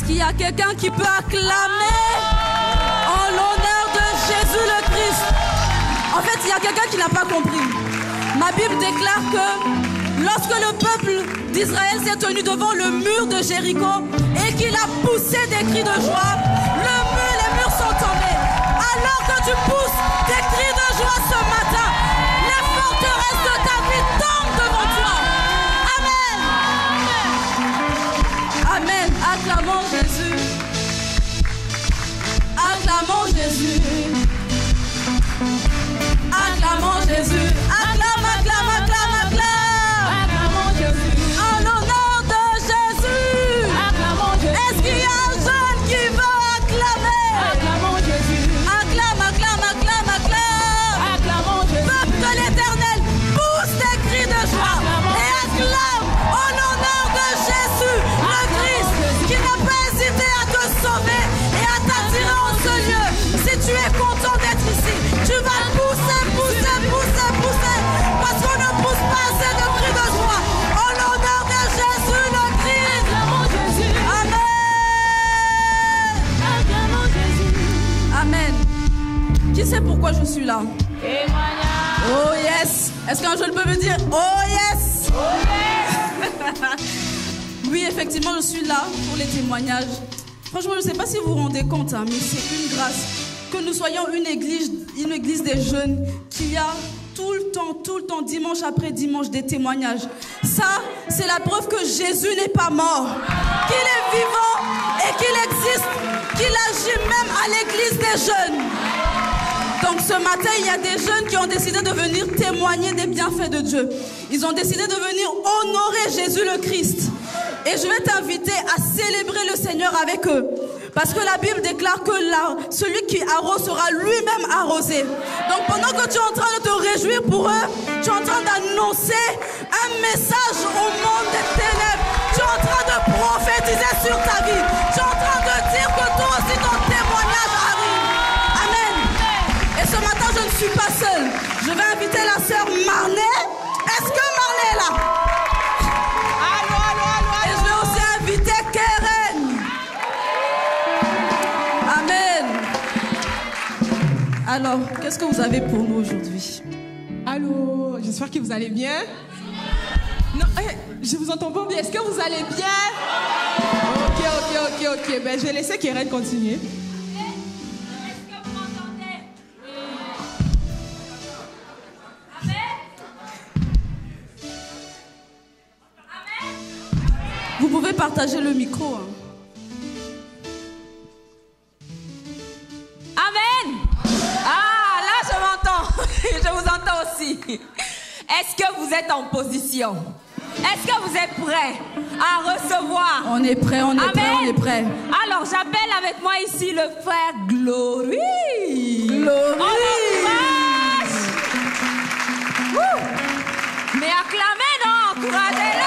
qu'il y a quelqu'un qui peut acclamer en l'honneur de Jésus le Christ? En fait, il y a quelqu'un qui n'a pas compris. Ma Bible déclare que lorsque le peuple d'Israël s'est tenu devant le mur de Jéricho et qu'il a poussé des cris de joie, les murs sont tombés. Alors que tu pousses des cris de joie ce matin, les forteresses de ta vie tombent devant toi. Amen. Amen. Acclamons Jésus. Acclamons Jésus. Acclamons Jésus. Acclame, acclame, acclame, acclame. Acclamons Jésus. En l'honneur de Jésus. Acclamons Jésus. Est-ce qu'il y a un jeune qui veut acclamer? Acclamons Jésus. Acclame, acclame, acclame, acclame. Acclamons Jésus. Peuple de l'Éternel, pousse des cris de joie et acclame en l'honneur de Jésus, le Christ, qui n'a pas hésité à te sauver et à t'attirer en ce lieu. Si tu es content d'être ici, tu vas pousser, pousser, pousser, pousser, parce qu'on ne pousse pas assez de cris de joie en l'honneur de Jésus, le Christ. Acclamons Jésus. Amen. Amen. Qui sait pourquoi je suis là? Témoignage. Oh yes. Est-ce qu'un jeune peut me dire oh yes? Oui, effectivement, je suis là pour les témoignages. Franchement, je ne sais pas si vous vous rendez compte, hein, mais c'est une grâce que nous soyons une église des jeunes qui a tout le temps, dimanche après dimanche, des témoignages. Ça, c'est la preuve que Jésus n'est pas mort, qu'il est vivant et qu'il existe, qu'il agit même à l'église des jeunes. Donc ce matin, il y a des jeunes qui ont décidé de venir témoigner des bienfaits de Dieu. Ils ont décidé de venir honorer Jésus le Christ. Et je vais t'inviter à célébrer le Seigneur avec eux. Parce que la Bible déclare que là, celui qui arrose sera lui-même arrosé. Donc pendant que tu es en train de te réjouir pour eux, tu es en train d'annoncer un message au monde des ténèbres. Tu es en train de prophétiser sur ta vie. Tu es en train de dire que toi aussi ton témoignage arrive. Amen. Et ce matin, je ne suis pas seule. Je vais inviter la sœur Marnay. Est-ce que Marnay est là? Et je vais aussi inviter Keren. Amen. Alors, qu'est-ce que vous avez pour nous aujourd'hui? Allô, j'espère que vous allez bien. Non, je vous entends pas bien. Est-ce que vous allez bien? Ok. Ben, je vais laisser Keren continuer. Vous pouvez partager le micro. Hein. Amen. Ah, là je m'entends. Je vous entends aussi. Est-ce que vous êtes en position? Est-ce que vous êtes prêts à recevoir? On est prêts, on est Amen. prêts, on est prêts. Alors j'appelle avec moi ici le frère Glory. Glory. On l'encourage. Mais acclamez, non? Encouragez-le.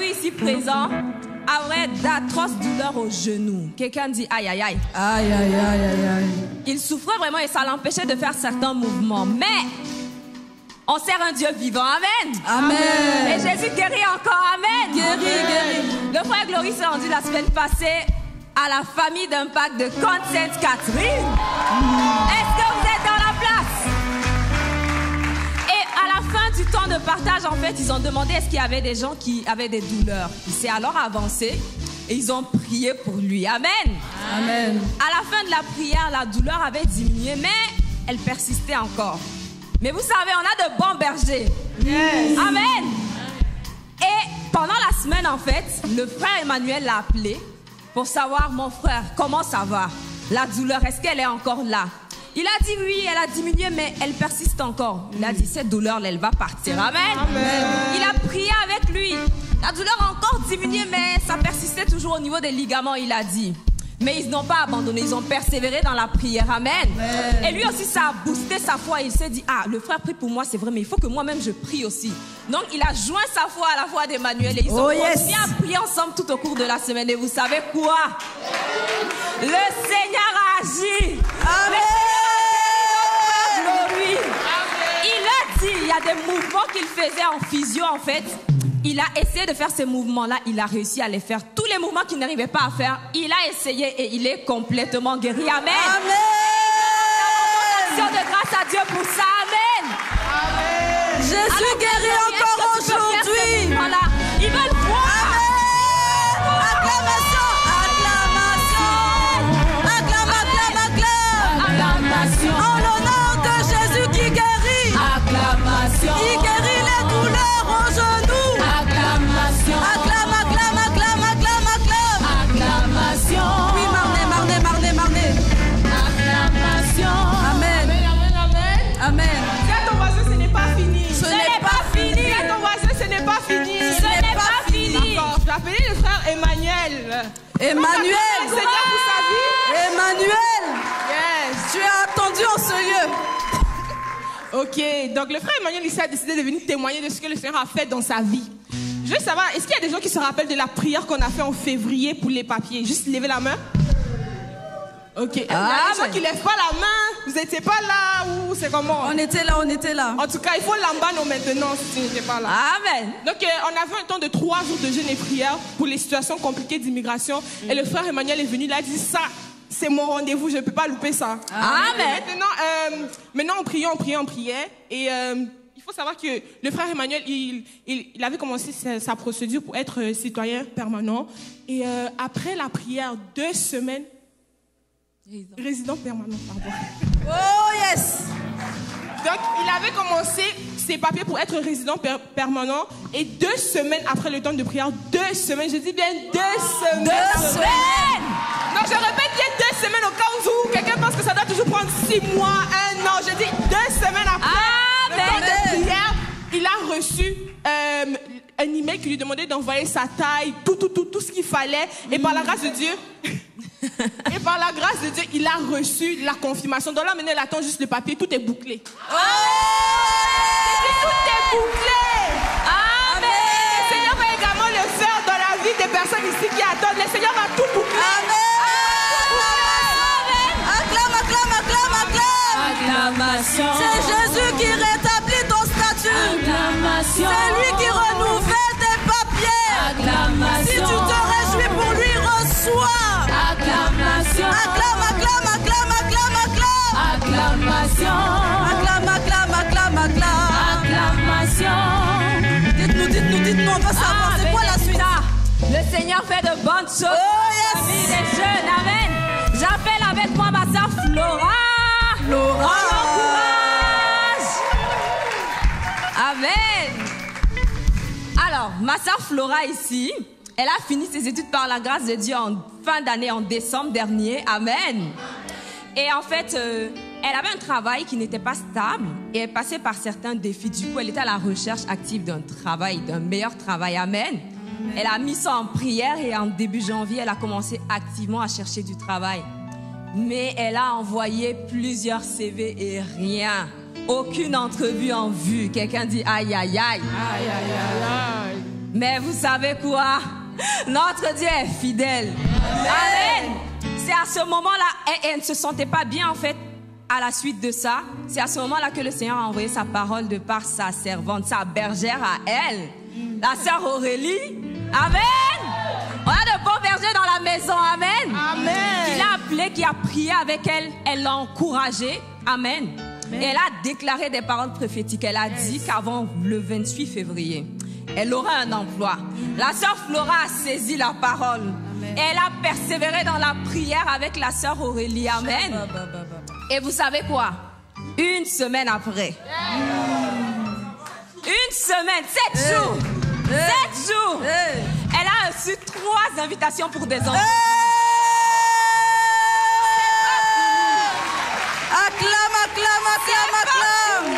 Ici présent avait d'atroces douleurs au genou. Quelqu'un dit aïe aïe aïe. Aïe aïe aïe aïe aïe. Il souffrait vraiment et ça l'empêchait de faire certains mouvements. Mais on sert un Dieu vivant. Amen. Amen. Et Jésus guérit encore. Amen. Guérit. Le frère Glory s'est rendu la semaine passée à la famille d'Impact de Comte Sainte-Catherine. Est-ce que vous êtes dans la place? Du temps de partage, en fait, ils ont demandé est-ce qu'il y avait des gens qui avaient des douleurs. Il s'est alors avancé et ils ont prié pour lui. Amen. Amen. À la fin de la prière, la douleur avait diminué, mais elle persistait encore. Mais vous savez, on a de bons bergers. Yes. Amen. Et pendant la semaine, en fait, le frère Emmanuel l'a appelé pour savoir, mon frère, comment ça va? La douleur, est-ce qu'elle est encore là? Il a dit oui, elle a diminué, mais elle persiste encore. Il a dit, cette douleur, elle va partir. Amen. Amen. Il a prié avec lui. La douleur a encore diminué, mais ça persistait toujours au niveau des ligaments, il a dit. Mais ils n'ont pas abandonné, ils ont persévéré dans la prière. Amen. Amen. Et lui aussi, ça a boosté sa foi. Il s'est dit, ah, le frère prie pour moi, c'est vrai, mais il faut que moi-même je prie aussi. Donc, il a joint sa foi à la foi d'Emmanuel et ils ont continué à prier ensemble tout au cours de la semaine. Et vous savez quoi? Le Seigneur a agi. Amen. Il a dit, il y y a des mouvements qu'il faisait en physio, en fait. Il a essayé de faire ces mouvements-là, il a réussi à les faire. Tous les mouvements qu'il n'arrivait pas à faire, il a essayé et il est complètement guéri. Amen. Amen. Action de grâce à Dieu pour ça. Amen. Amen. Jésus Alors, guérit encore aujourd'hui. Voilà. Ils veulent voir. Acclamation, acclamation, acclamation. En l'honneur de Jésus qui guérit. Acclamation. Il guérit les douleurs aux genoux. Acclamation. Acclame, acclame, acclame, acclame, acclame. Acclamation. Oui, marnez. Acclamation. Amen. Amen. Dis à ton voisin, ce n'est pas fini. Ce n'est pas fini. Dis à ton voisin, ce n'est pas fini. Ce n'est pas fini. D'accord. Je vais appeler le frère Emmanuel. Emmanuel. Le Seigneur pour sa vie. Emmanuel. Yes. Tu es attendu en ce lieu. Ok, donc le frère Emmanuel ici a décidé de venir témoigner de ce que le Seigneur a fait dans sa vie. Je veux savoir, est-ce qu'il y a des gens qui se rappellent de la prière qu'on a fait en février pour les papiers? Juste lever la main. Ok, il y a des gens qui ne lèvent pas la main. Vous n'étiez pas là ou c'est comment? On était là. En tout cas, il faut l'ambano maintenant si tu n'étais pas là. Amen. Donc, on avait un temps de 3 jours de jeûne et prière pour les situations compliquées d'immigration. Et le frère Emmanuel est venu, il a dit ça. C'est mon rendez-vous, je ne peux pas louper ça. Amen. Maintenant, on priait. Et il faut savoir que le frère Emmanuel, il avait commencé sa procédure pour être citoyen permanent. Et après la prière, 2 semaines, résident permanent, pardon. Oh yes. Donc, il avait commencé ses papiers pour être résident permanent. Et 2 semaines après le temps de prière, 2 semaines, je dis bien 2 semaines. 2 semaines. Non, je répète bien 2 semaines au cas où quelqu'un pense que ça doit toujours prendre 6 mois, 1 an. Je dis 2 semaines après le temps de prière, il a reçu un email qui lui demandait d'envoyer sa taille, tout ce qu'il fallait. Et par la grâce de Dieu... Et par la grâce de Dieu, il a reçu la confirmation. Donc là, maintenant, il attend juste le papier. Tout est bouclé. Oh! Tout est bouclé. Amen. Le Seigneur va également le faire dans la vie des personnes ici qui attendent. Le Seigneur va tout boucler. Amen. Acclame, acclame, acclame, acclame. Acclamation. C'est Jésus qui rétablit ton statut. Acclamation. C'est lui qui renouvelle tes papiers. Acclamation. Si tu te réjouis pour lui, reçois. Acclamation. Acclame, acclame, acclame, acclame, acclame. Acclamation. Acclame, acclame, acclame, acclame. Acclamation. Dites-nous, on veut savoir, c'est quoi la suite? Le Seigneur fait de bonnes choses. Oh yes. Parmi les jeunes, amen. J'appelle avec moi ma soeur Flora. Flora. On l'encourage. Amen. Alors, ma soeur Flora ici, elle a fini ses études par la grâce de Dieu en fin d'année, en décembre dernier. Amen. Et en fait, elle avait un travail qui n'était pas stable et elle passait par certains défis. Du coup, elle était à la recherche active d'un travail, d'un meilleur travail. Amen. Elle a mis ça en prière et en début janvier, elle a commencé activement à chercher du travail. Mais elle a envoyé plusieurs CV et rien. Aucune entrevue en vue. Quelqu'un dit aïe, aïe, aïe. Aïe, aïe, aïe, aïe. Mais vous savez quoi? Notre Dieu est fidèle. Amen. C'est à ce moment-là, elle ne se sentait pas bien en fait. À la suite de ça, c'est à ce moment-là que le Seigneur a envoyé sa parole de par sa servante, sa bergère à elle, la sœur Aurélie. Amen. On a de bons bergers dans la maison. Amen. Amen. Qui l'a appelée, qui a prié avec elle, elle l'a encouragée. Amen. Et elle a déclaré des paroles prophétiques. Elle a dit qu'avant le 28 février, elle aura un emploi. La sœur Flora a saisi la parole. Et elle a persévéré dans la prière avec la sœur Aurélie. Amen. Et vous savez quoi? Une semaine après. Une semaine, 7 jours. 7 jours. Elle a reçu 3 invitations pour des enfants. Acclame, acclame, acclame, acclame.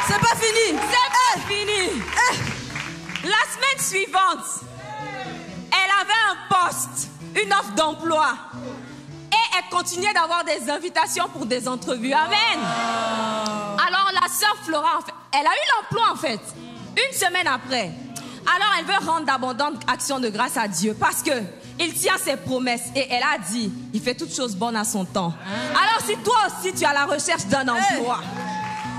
C'est pas fini. C'est pas fini. La semaine suivante, elle avait un poste, une offre d'emploi. Et elle continuait d'avoir des invitations pour des entrevues. Amen. Alors la sœur Flora, en fait, elle a eu l'emploi en fait, une semaine après. Alors elle veut rendre d'abondantes actions de grâce à Dieu parce que il tient ses promesses et elle a dit, il fait toutes choses bonnes à son temps. Alors si toi aussi tu es à la recherche d'un emploi,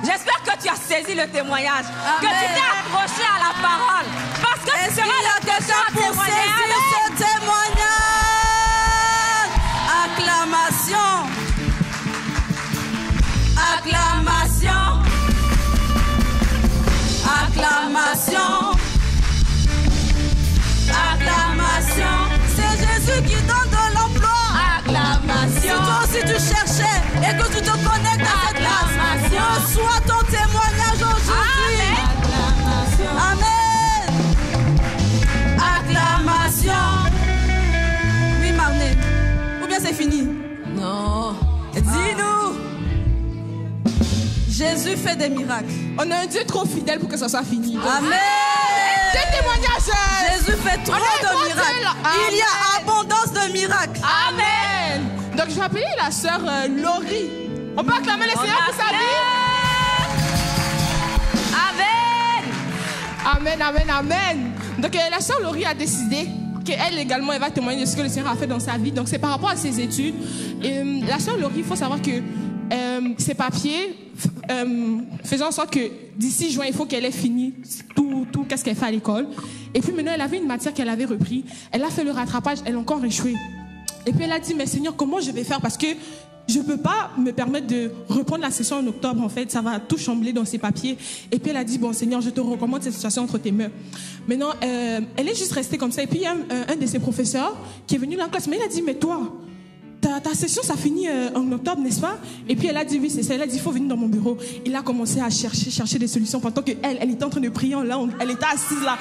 J'espère que tu as saisi le témoignage, Amen. que tu t'es accroché à la parole. Parce que tu seras le prochain témoignage. Ce témoignage. Acclamation. Acclamation. Acclamation. Acclamation. C'est Jésus qui donne de l'emploi. Acclamation. Si toi aussi tu cherchais et que tu te connectes à cette grâce, reçois ton témoignage aujourd'hui. Amen. Acclamation. Oui, Marnée. Ou bien c'est fini? Non. Dis-nous. Jésus fait des miracles. On a un Dieu trop fidèle pour que ça soit fini. Amen. Des témoignages. Jésus fait trop de miracles. Il y a abondance de miracles. Amen. Donc je vais appeler la sœur Laurie. On peut acclamer le Seigneur pour sa vie. Amen. Amen, amen, amen. Donc la sœur Laurie a décidé qu'elle également elle va témoigner de ce que le Seigneur a fait dans sa vie. Donc c'est par rapport à ses études. Et, la sœur Laurie, il faut savoir que ses papiers faisant en sorte que d'ici juin, il faut qu'elle ait fini tout qu'est-ce qu'elle fait à l'école. Et puis maintenant, elle avait une matière qu'elle avait repris. Elle a fait le rattrapage, elle a encore échoué. Et puis elle a dit, mais Seigneur, comment je vais faire? Parce que je ne peux pas me permettre de reprendre la session en octobre, en fait. Ça va tout chambler dans ses papiers. Et puis elle a dit, bon Seigneur, je te recommande cette situation entre tes mains. Maintenant, elle est juste restée comme ça. Et puis il y a un de ses professeurs qui est venu dans la classe. Mais il a dit, mais toi, ta session, ça finit en octobre, n'est-ce pas? Et puis elle a dit, oui, c'est ça. Elle a dit, il faut venir dans mon bureau. Il a commencé à chercher des solutions pendant qu'elle elle était en train de prier en langue. Elle était assise là.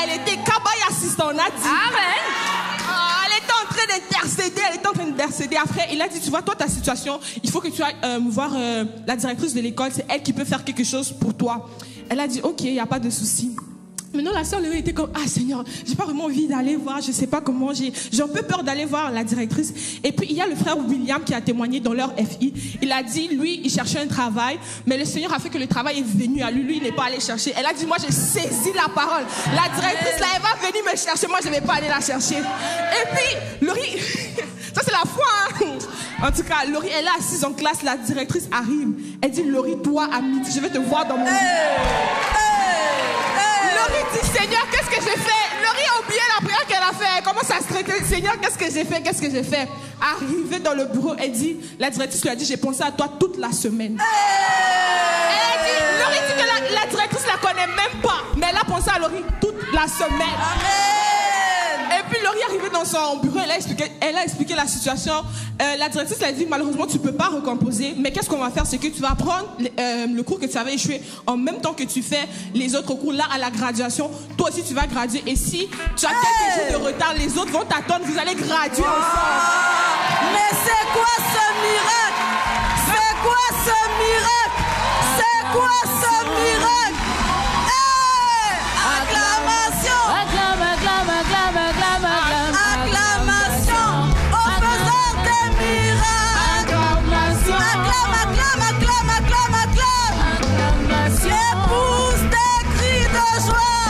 Elle était cabaye assistante, on a dit. Amen. Elle était en train d'intercéder. Après, il a dit, tu vois, toi, ta situation, il faut que tu ailles voir la directrice de l'école. C'est elle qui peut faire quelque chose pour toi. Elle a dit, ok, il n'y a pas de souci. Maintenant, la sœur Léo était comme, ah Seigneur, j'ai pas vraiment envie d'aller voir, je sais pas comment, j'ai un peu peur d'aller voir la directrice. Et puis, il y a le frère William qui a témoigné dans leur FI. Il a dit, lui, il cherchait un travail, mais le Seigneur a fait que le travail est venu à lui. Lui, il n'est pas allé chercher. Elle a dit, moi, j'ai saisi la parole. La directrice, là, elle va venir me chercher. Moi, je vais pas aller la chercher. Et puis, Laurie, ça, c'est la foi, hein. En tout cas, Laurie, elle est assise en classe, la directrice arrive. Elle dit, Laurie, toi, à midi, je vais te voir dans mon lit. Laurie dit, Seigneur, qu'est-ce que j'ai fait? Laurie a oublié la prière qu'elle a fait. Elle commence à stresser. Seigneur, qu'est-ce que j'ai fait? Qu'est-ce que j'ai fait? Arrivée dans le bureau, elle dit, la directrice lui a dit, j'ai pensé à toi toute la semaine. Elle a dit, Laurie dit que la directrice ne la connaît même pas. Mais elle a pensé à Laurie toute la semaine. Amen. Et puis Laurie est arrivée dans son bureau, elle a expliqué la situation. La directrice a dit, malheureusement, tu ne peux pas recomposer. Mais qu'est-ce qu'on va faire? C'est que tu vas prendre le cours que tu avais échoué en même temps que tu fais les autres cours. Là, à la graduation, toi aussi, tu vas graduer. Et si tu as quelques jours de retard, les autres vont t'attendre. Vous allez graduer ensemble. Mais c'est quoi ce miracle? C'est quoi ce miracle? C'est quoi ce miracle? Hey! Acclamation! Acclamation au faiseur des miracles! Acclame! Épouse des cris de joie!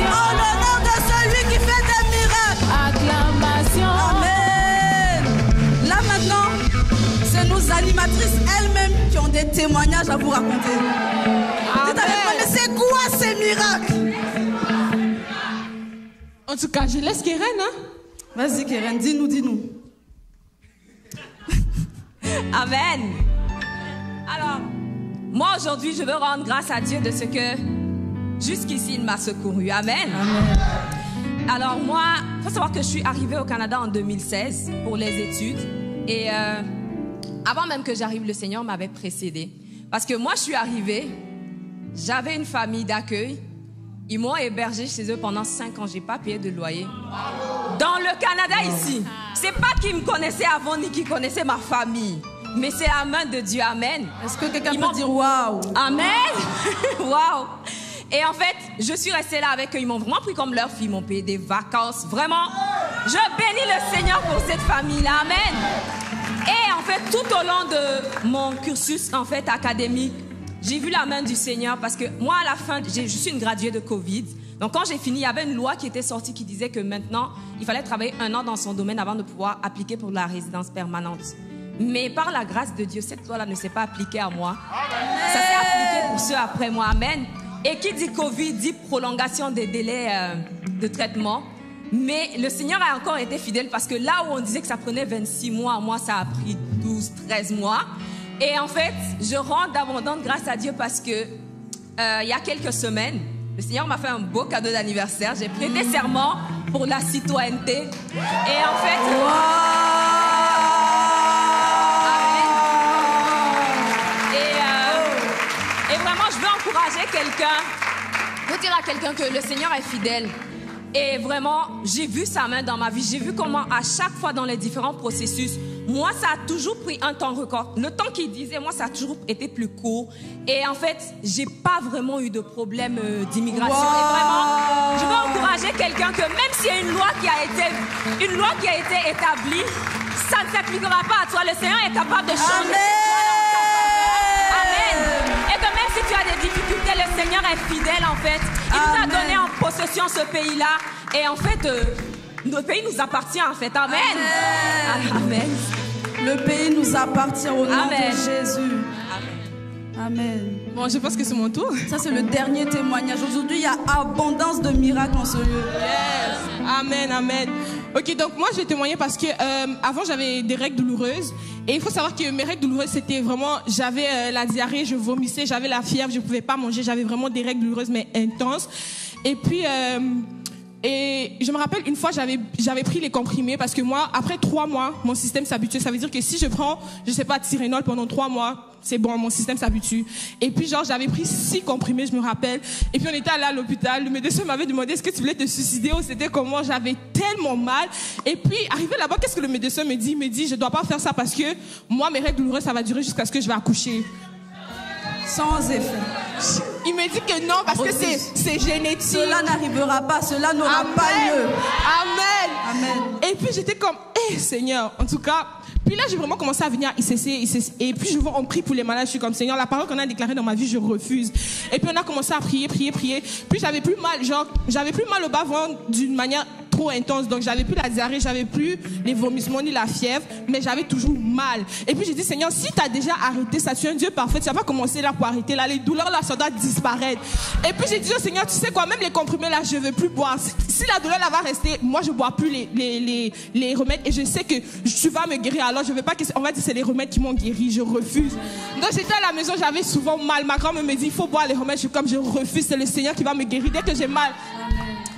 En l'honneur de celui qui fait des miracles! Amen! Là maintenant, c'est nos animatrices elles-mêmes qui ont des témoignages à vous raconter. Dites avec moi, mais c'est quoi ces miracles? En tout cas, je laisse Keren, hein? Vas-y Keren, dis-nous. Amen. Alors, moi aujourd'hui, je veux rendre grâce à Dieu de ce que jusqu'ici il m'a secouru. Amen. Alors moi, il faut savoir que je suis arrivée au Canada en 2016 pour les études. Et avant même que j'arrive, le Seigneur m'avait précédée. Parce que moi, je suis arrivée, j'avais une famille d'accueil. Ils m'ont hébergé chez eux pendant 5 ans. J'ai pas payé de loyer. Dans le Canada ici. C'est pas qu'ils me connaissaient avant ni qu'ils connaissaient ma famille. Mais c'est la main de Dieu. Amen. Est-ce que quelqu'un peut dire waouh? Amen. Waouh. Et en fait, je suis restée là avec eux. Ils m'ont vraiment pris comme leur fille. Ils m'ont payé des vacances. Vraiment, je bénis le Seigneur pour cette famille-là. Amen. Et en fait, tout au long de mon cursus en fait académique, j'ai vu la main du Seigneur parce que moi, à la fin, je suis une graduée de Covid. Donc, quand j'ai fini, il y avait une loi qui était sortie qui disait que maintenant, il fallait travailler 1 an dans son domaine avant de pouvoir appliquer pour la résidence permanente. Mais par la grâce de Dieu, cette loi-là ne s'est pas appliquée à moi. Ça s'est appliqué pour ceux après moi. Amen. Et qui dit Covid dit prolongation des délais de traitement. Mais le Seigneur a encore été fidèle parce que là où on disait que ça prenait 26 mois, moi ça a pris 12, 13 mois. Et en fait, je rends d'abondante grâce à Dieu parce que il y a quelques semaines, le Seigneur m'a fait un beau cadeau d'anniversaire. J'ai prêté serment pour la citoyenneté. Et en fait... Et vraiment, je veux encourager quelqu'un, je veux dire à quelqu'un que le Seigneur est fidèle. Et vraiment, j'ai vu sa main dans ma vie. J'ai vu comment à chaque fois dans les différents processus, moi, ça a toujours pris un temps record. Le temps qu'il disait, moi, ça a toujours été plus court. Et en fait, j'ai pas vraiment eu de problème d'immigration. Et vraiment, je veux encourager quelqu'un que même s'il y a une loi qui a été établie, ça ne s'appliquera pas à toi. Le Seigneur est capable de changer. Amen. Et que même si tu as des difficultés, le Seigneur est fidèle en fait. Il nous a donné en possession ce pays-là. Et en fait, notre pays nous appartient en fait. Amen. Amen. Le pays nous appartient au nom de Jésus. Amen. Bon, je pense que c'est mon tour. Ça, c'est le dernier témoignage. Aujourd'hui, il y a abondance de miracles en ce lieu. Yes. Amen, amen. Ok, donc moi, je vais témoigner parce que avant, j'avais des règles douloureuses. Et il faut savoir que mes règles douloureuses, c'était vraiment... J'avais la diarrhée, je vomissais, j'avais la fièvre, je ne pouvais pas manger. J'avais vraiment des règles douloureuses, mais intenses. Et puis... Et je me rappelle une fois j'avais pris les comprimés parce que moi après 3 mois mon système s'habitue. Ça veut dire que si je prends je sais pas Tylenol pendant 3 mois c'est bon, mon système s'habitue. Et puis genre j'avais pris 6 comprimés, je me rappelle. Et puis on était allé à l'hôpital, le médecin m'avait demandé est-ce que tu voulais te suicider ou c'était comment. J'avais tellement mal. Et puis arrivé là-bas, qu'est-ce que le médecin me dit? Il me dit je dois pas faire ça parce que moi mes règles douloureuses ça va durer jusqu'à ce que je vais accoucher. Sans effet. Il me dit que non parce que c'est génétique. Cela n'arrivera pas, cela n'aura pas lieu. Amen. Amen. Et puis j'étais comme, Seigneur, en tout cas. Puis là j'ai vraiment commencé à venir à ICC. Et puis je vois, on prie pour les malades. Je suis comme, Seigneur, la parole qu'on a déclarée dans ma vie, je refuse. Et puis on a commencé à prier. Puis j'avais plus mal, j'avais plus mal au bas-ventre d'une manière trop intense. Donc j'avais plus la diarrhée, j'avais plus les vomissements ni la fièvre, mais j'avais toujours mal. Et puis j'ai dit, Seigneur, si tu as déjà arrêté ça, tu es un Dieu parfait, tu vas pas commencer là pour arrêter là. Les douleurs là, ça doit disparaître. Et puis j'ai dit au Seigneur, tu sais quoi, même les comprimés là, je veux plus boire. Si la douleur là va rester, moi je bois plus les remèdes et je sais que tu vas me guérir. Alors je veux pas que, on va dire c'est les remèdes qui m'ont guéri, je refuse. Donc j'étais à la maison, j'avais souvent mal. Ma grand-mère me dit, il faut boire les remèdes. Je suis comme, je refuse, c'est le Seigneur qui va me guérir. Dès que j'ai mal,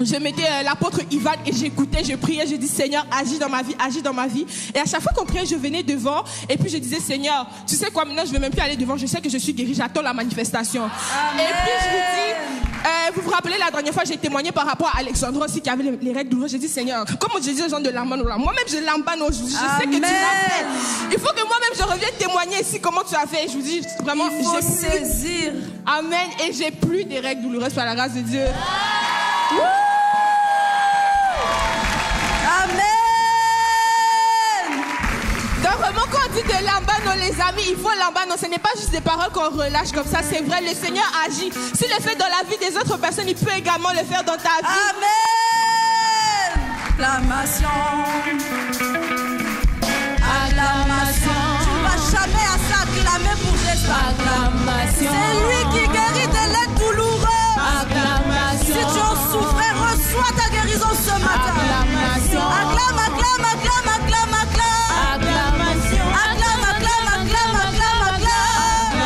je mettais l'apôtre Ivan et j'écoutais, je priais, je dis Seigneur, agis dans ma vie, agis dans ma vie. Et à chaque fois qu'on priait, je venais devant et puis je disais Seigneur, tu sais quoi, maintenant je ne vais même plus aller devant, je sais que je suis guérie, j'attends la manifestation. Amen. Et puis je vous dis, vous vous rappelez la dernière fois, j'ai témoigné par rapport à Alexandre aussi qui avait les règles douloureuses. J'ai dit Seigneur, comme je dis aux gens de Lambano, moi-même je Lambano, je sais que tu l'as fait. Il faut que moi-même je revienne témoigner ici comment tu as fait. Je vous dis vraiment, il faut saisir. Amen. Et j'ai plus des règles douloureuses par la grâce de Dieu. Donc vraiment quand on dit de lambano les amis, il faut lambano, ce n'est pas juste des paroles qu'on relâche comme ça, c'est vrai, le Seigneur agit. S'il le fait dans la vie des autres personnes, il peut également le faire dans ta vie. Amen. Acclamation. Acclamation. Tu ne vas jamais assez acclamer pour Jésus. Acclamation.